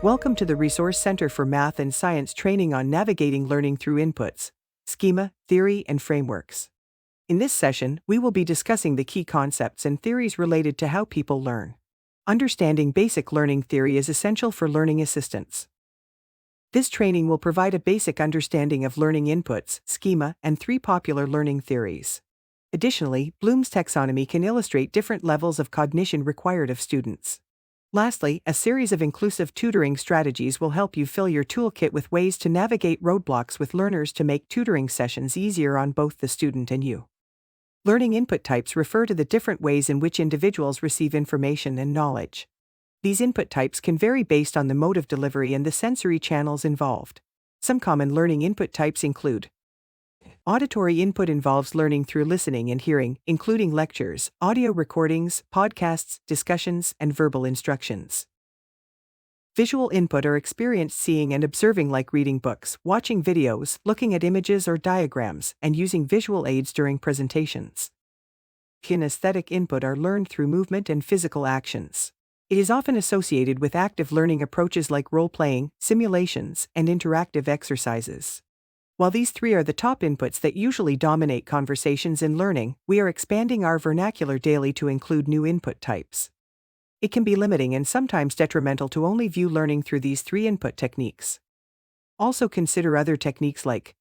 Welcome to the Resource Center for Math and Science training on navigating learning through inputs, schema, theory, and frameworks. In this session, we will be discussing the key concepts and theories related to how people learn. Understanding basic learning theory is essential for learning assistance. This training will provide a basic understanding of learning inputs, schema, and 3 popular learning theories. Additionally, Bloom's taxonomy can illustrate different levels of cognition required of students. Lastly, a series of inclusive tutoring strategies will help you fill your toolkit with ways to navigate roadblocks with learners to make tutoring sessions easier on both the student and you. Learning input types refer to the different ways in which individuals receive information and knowledge. These input types can vary based on the mode of delivery and the sensory channels involved. Some common learning input types include: auditory input involves learning through listening and hearing, including lectures, audio recordings, podcasts, discussions, and verbal instructions. Visual input are experienced seeing and observing, like reading books, watching videos, looking at images or diagrams, and using visual aids during presentations. Kinesthetic input are learned through movement and physical actions. It is often associated with active learning approaches like role-playing, simulations, and interactive exercises. While these 3 are the top inputs that usually dominate conversations in learning, we are expanding our vernacular daily to include new input types. It can be limiting and sometimes detrimental to only view learning through these 3 input techniques. Also consider other techniques like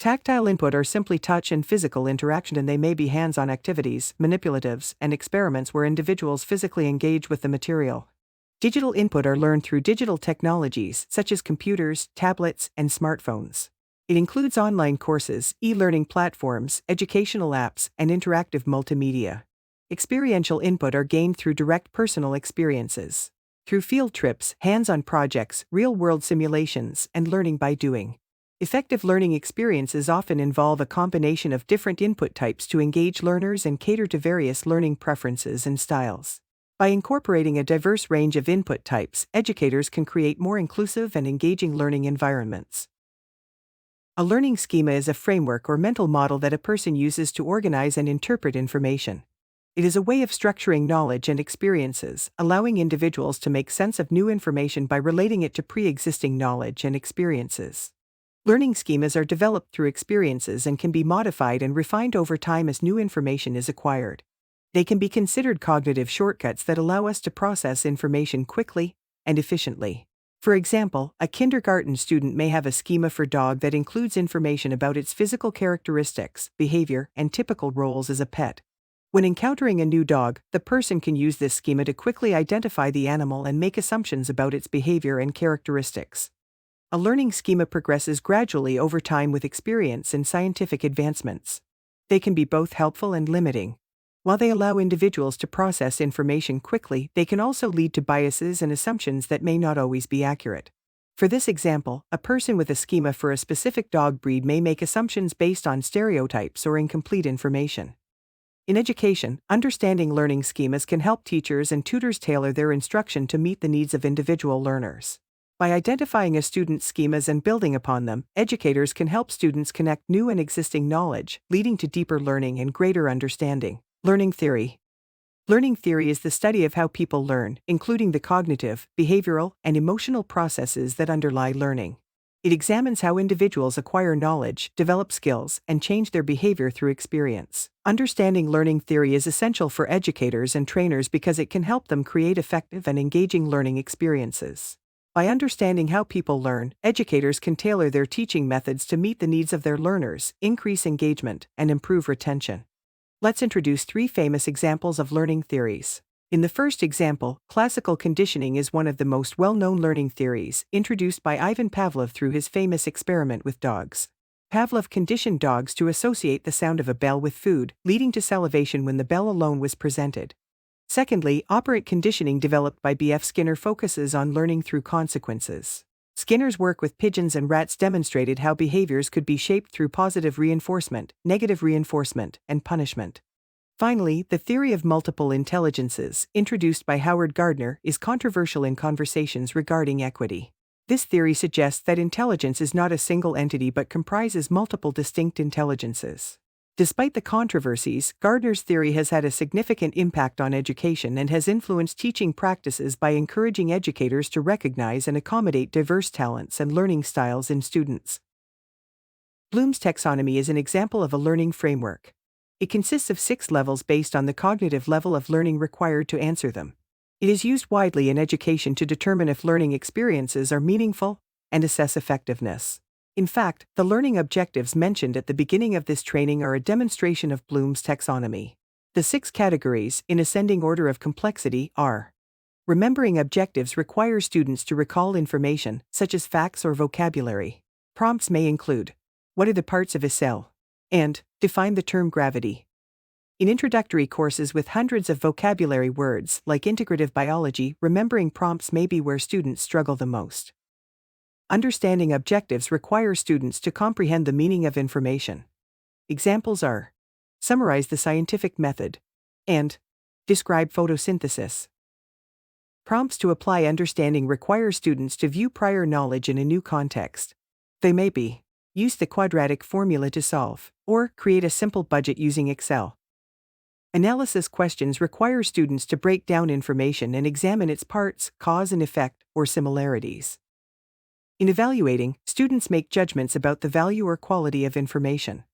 tactile input are simply touch and physical interaction, and they may be hands-on activities, manipulatives, and experiments where individuals physically engage with the material. Digital input are learned through digital technologies such as computers, tablets, and smartphones. It includes online courses, e-learning platforms, educational apps, and interactive multimedia. Experiential input are gained through direct personal experiences, through field trips, hands-on projects, real-world simulations, and learning by doing. Effective learning experiences often involve a combination of different input types to engage learners and cater to various learning preferences and styles. By incorporating a diverse range of input types, educators can create more inclusive and engaging learning environments. A learning schema is a framework or mental model that a person uses to organize and interpret information. It is a way of structuring knowledge and experiences, allowing individuals to make sense of new information by relating it to pre-existing knowledge and experiences. Learning schemas are developed through experiences and can be modified and refined over time as new information is acquired. They can be considered cognitive shortcuts that allow us to process information quickly and efficiently. For example, a kindergarten student may have a schema for dog that includes information about its physical characteristics, behavior, and typical roles as a pet. When encountering a new dog, the person can use this schema to quickly identify the animal and make assumptions about its behavior and characteristics. A learning schema progresses gradually over time with experience and scientific advancements. They can be both helpful and limiting. While they allow individuals to process information quickly, they can also lead to biases and assumptions that may not always be accurate. For this example, a person with a schema for a specific dog breed may make assumptions based on stereotypes or incomplete information. In education, understanding learning schemas can help teachers and tutors tailor their instruction to meet the needs of individual learners. By identifying a student's schemas and building upon them, educators can help students connect new and existing knowledge, leading to deeper learning and greater understanding. Learning theory. Learning theory is the study of how people learn, including the cognitive, behavioral, and emotional processes that underlie learning. It examines how individuals acquire knowledge, develop skills, and change their behavior through experience. Understanding learning theory is essential for educators and trainers because it can help them create effective and engaging learning experiences. By understanding how people learn, educators can tailor their teaching methods to meet the needs of their learners, increase engagement, and improve retention. Let's introduce 3 famous examples of learning theories. In the first example, classical conditioning is one of the most well-known learning theories, introduced by Ivan Pavlov through his famous experiment with dogs. Pavlov conditioned dogs to associate the sound of a bell with food, leading to salivation when the bell alone was presented. Secondly, operant conditioning developed by B.F. Skinner focuses on learning through consequences. Skinner's work with pigeons and rats demonstrated how behaviors could be shaped through positive reinforcement, negative reinforcement, and punishment. Finally, the theory of multiple intelligences, introduced by Howard Gardner, is controversial in conversations regarding equity. This theory suggests that intelligence is not a single entity but comprises multiple distinct intelligences. Despite the controversies, Gardner's theory has had a significant impact on education and has influenced teaching practices by encouraging educators to recognize and accommodate diverse talents and learning styles in students. Bloom's taxonomy is an example of a learning framework. It consists of 6 levels based on the cognitive level of learning required to answer them. It is used widely in education to determine if learning experiences are meaningful and assess effectiveness. In fact, the learning objectives mentioned at the beginning of this training are a demonstration of Bloom's taxonomy. The 6 categories, in ascending order of complexity, are: remembering objectives require students to recall information, such as facts or vocabulary. Prompts may include: what are the parts of a cell? And define the term gravity. In introductory courses with hundreds of vocabulary words, like integrative biology, remembering prompts may be where students struggle the most. Understanding objectives require students to comprehend the meaning of information. Examples are: summarize the scientific method and describe photosynthesis. Prompts to apply understanding require students to view prior knowledge in a new context. They may be: use the quadratic formula to solve, or create a simple budget using Excel. Analysis questions require students to break down information and examine its parts, cause and effect, or similarities. In evaluating, students make judgments about the value or quality of information.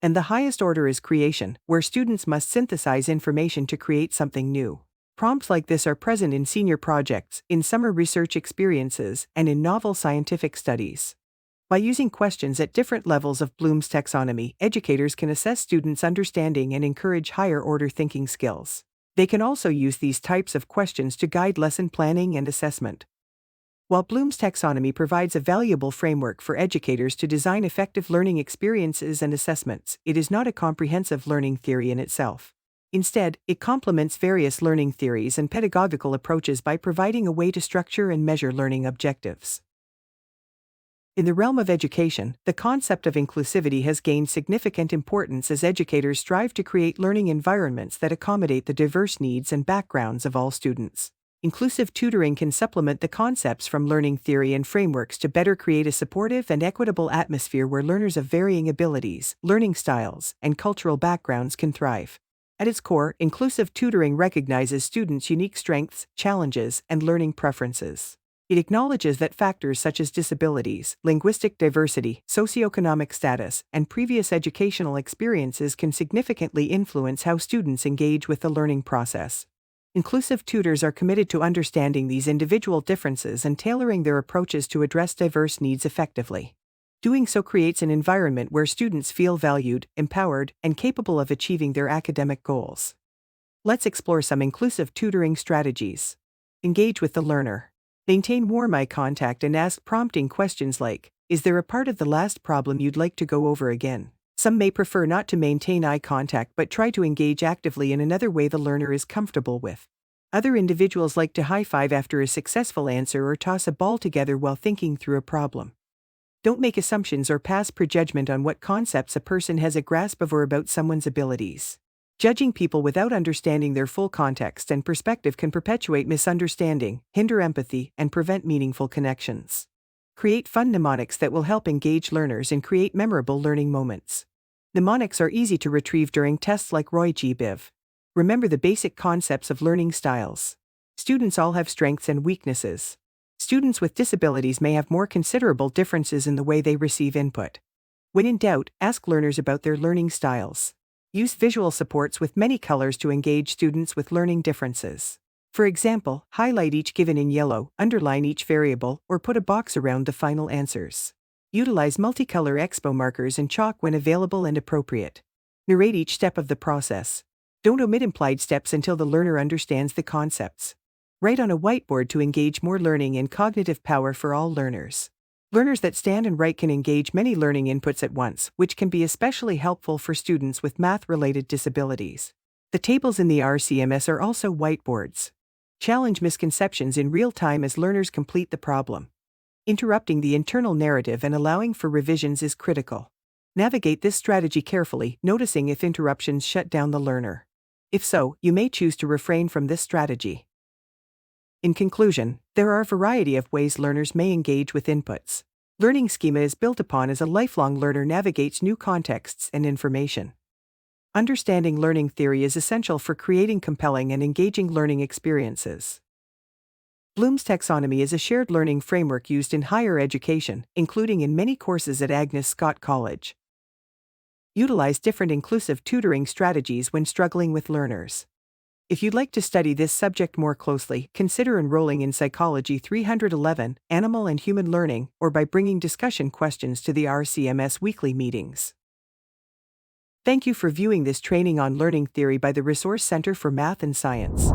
And the highest order is creation, where students must synthesize information to create something new. Prompts like this are present in senior projects, in summer research experiences, and in novel scientific studies. By using questions at different levels of Bloom's taxonomy, educators can assess students' understanding and encourage higher-order thinking skills. They can also use these types of questions to guide lesson planning and assessment. While Bloom's taxonomy provides a valuable framework for educators to design effective learning experiences and assessments, it is not a comprehensive learning theory in itself. Instead, it complements various learning theories and pedagogical approaches by providing a way to structure and measure learning objectives. In the realm of education, the concept of inclusivity has gained significant importance as educators strive to create learning environments that accommodate the diverse needs and backgrounds of all students. Inclusive tutoring can supplement the concepts from learning theory and frameworks to better create a supportive and equitable atmosphere where learners of varying abilities, learning styles, and cultural backgrounds can thrive. At its core, inclusive tutoring recognizes students' unique strengths, challenges, and learning preferences. It acknowledges that factors such as disabilities, linguistic diversity, socioeconomic status, and previous educational experiences can significantly influence how students engage with the learning process. Inclusive tutors are committed to understanding these individual differences and tailoring their approaches to address diverse needs effectively. Doing so creates an environment where students feel valued, empowered, and capable of achieving their academic goals. Let's explore some inclusive tutoring strategies. Engage with the learner. Maintain warm eye contact and ask prompting questions like, "Is there a part of the last problem you'd like to go over again?" Some may prefer not to maintain eye contact but try to engage actively in another way the learner is comfortable with. Other individuals like to high-five after a successful answer or toss a ball together while thinking through a problem. Don't make assumptions or pass prejudgment on what concepts a person has a grasp of or about someone's abilities. Judging people without understanding their full context and perspective can perpetuate misunderstanding, hinder empathy, and prevent meaningful connections. Create fun mnemonics that will help engage learners and create memorable learning moments. Mnemonics are easy to retrieve during tests like Roy G. Biv. Remember the basic concepts of learning styles. Students all have strengths and weaknesses. Students with disabilities may have more considerable differences in the way they receive input. When in doubt, ask learners about their learning styles. Use visual supports with many colors to engage students with learning differences. For example, highlight each given in yellow, underline each variable, or put a box around the final answers. Utilize multicolor expo markers and chalk when available and appropriate. Narrate each step of the process. Don't omit implied steps until the learner understands the concepts. Write on a whiteboard to engage more learning and cognitive power for all learners. Learners that stand and write can engage many learning inputs at once, which can be especially helpful for students with math-related disabilities. The tables in the RCMS are also whiteboards. Challenge misconceptions in real time as learners complete the problem. Interrupting the internal narrative and allowing for revisions is critical. Navigate this strategy carefully, noticing if interruptions shut down the learner. If so, you may choose to refrain from this strategy. In conclusion, there are a variety of ways learners may engage with inputs. Learning schema is built upon as a lifelong learner navigates new contexts and information. Understanding learning theory is essential for creating compelling and engaging learning experiences. Bloom's taxonomy is a shared learning framework used in higher education, including in many courses at Agnes Scott College. Utilize different inclusive tutoring strategies when struggling with learners. If you'd like to study this subject more closely, consider enrolling in Psychology 311, Animal and Human Learning, or by bringing discussion questions to the RCMS weekly meetings. Thank you for viewing this training on learning theory by the Resource Center for Math and Science.